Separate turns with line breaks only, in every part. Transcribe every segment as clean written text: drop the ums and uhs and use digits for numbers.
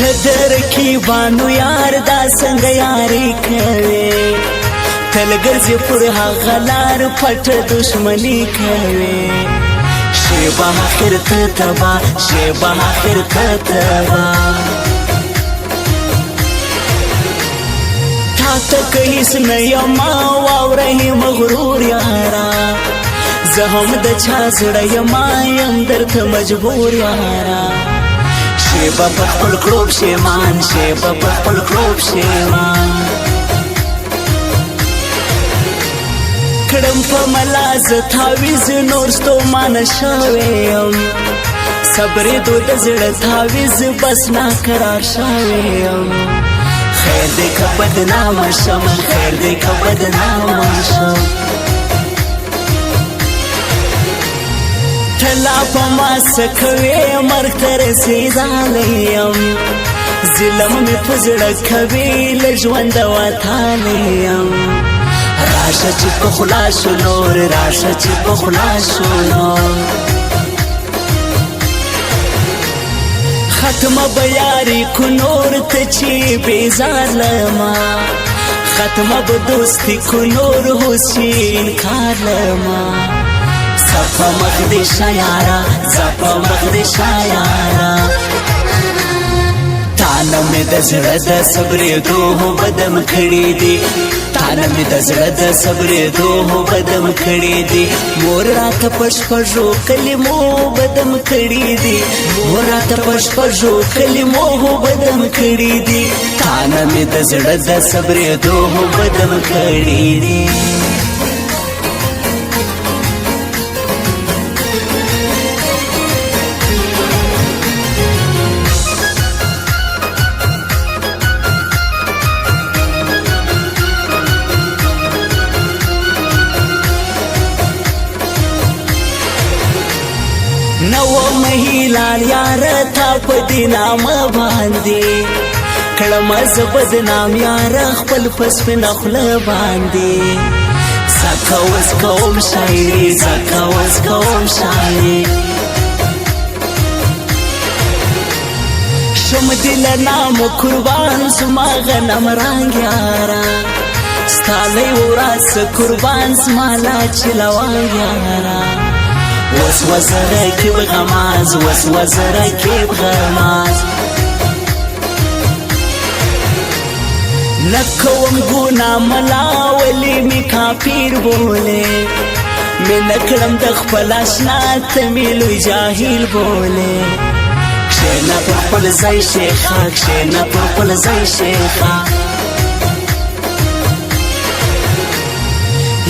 تدر کی بانو یار دا څنګه یاري کوي تل ګرځي پر هغه لار پټ دشمنی کوي شیبه آخر ته تبا شیبه آخر ته تبا تا ته کهیس نه یما واورې مغرور یارا زه هم د چا زړه یما یم درته مجبور یارا شیبه په خپل کړوب شیمان شیبه په خپل کړوب شیمان کړم په ملاز تاویز نور ستومان شوی یم صبرې دو د زړه تاویز بس ناقرار شوی یم خیر دی که بدنامه شم خیر دی که بدنامه شم تلا پا ما سکوی مرگ ترسیدالی یم ظلم می پزړه کوي له ژونده وتالی یم راشه چې په خلا شو نور راشه چې په خلا شو نور ختمه به یاري کو نور ته چې بیزار لما ختمه به دوستی کو نور هوسي انکار لما زپا مخ دی شایارا زپا مخ دی شایارا تانا می د زړه د صبرې دوه بدم کړي دي تانا می د زړه د صبرې دوه بدم کړي دي مور راته پشپژو کلمو بدم کړي دي مور راته پشپژو کلمو بدم کړي دي تانا می د زړه د صبرې دوه بدم کړي دي نو مهیلال یار تا په دینام باندې کړم ز بدنام یار خپل پس په نخله باندې زکاوس کوم شاعري زکاوس کوم شاعري شم دل نام قربان سما غنم رنگ یارا ستاله وراس قربان سمالا چلوان یارا وسوسه رکب غماز وسوسه رکب غماز نکوم گونا ملا ولی می کافیر بوله می نکرم د خپل آشنا ته می لوی جاهل بوله کښېنه پر خپل ځای شیخه کښېنه پر خپل ځای شیخه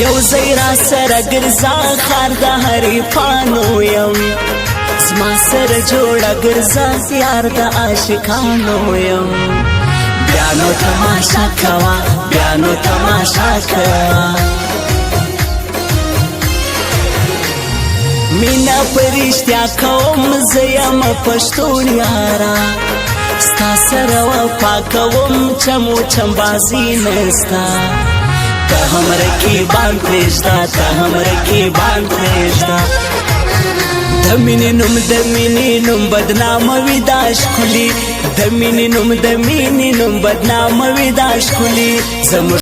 یو ځای را سره ګرځه ښار د حریفانو یم زما سره جوړه ګرځه یار د عاشقانو یم بیا نو تماشا کوه بیا نو تماشا کوه مینه په رښتیا کوم زه یم پښتون یاره ستا سره وفا کوم چمو چمبازي نستا ته هم رقیبان پرېږده ته هم رقیبان پرېږده د مینې نوم بدناموي دا ښکلي د مینې نوم بدناموي دا ښکلي زموږ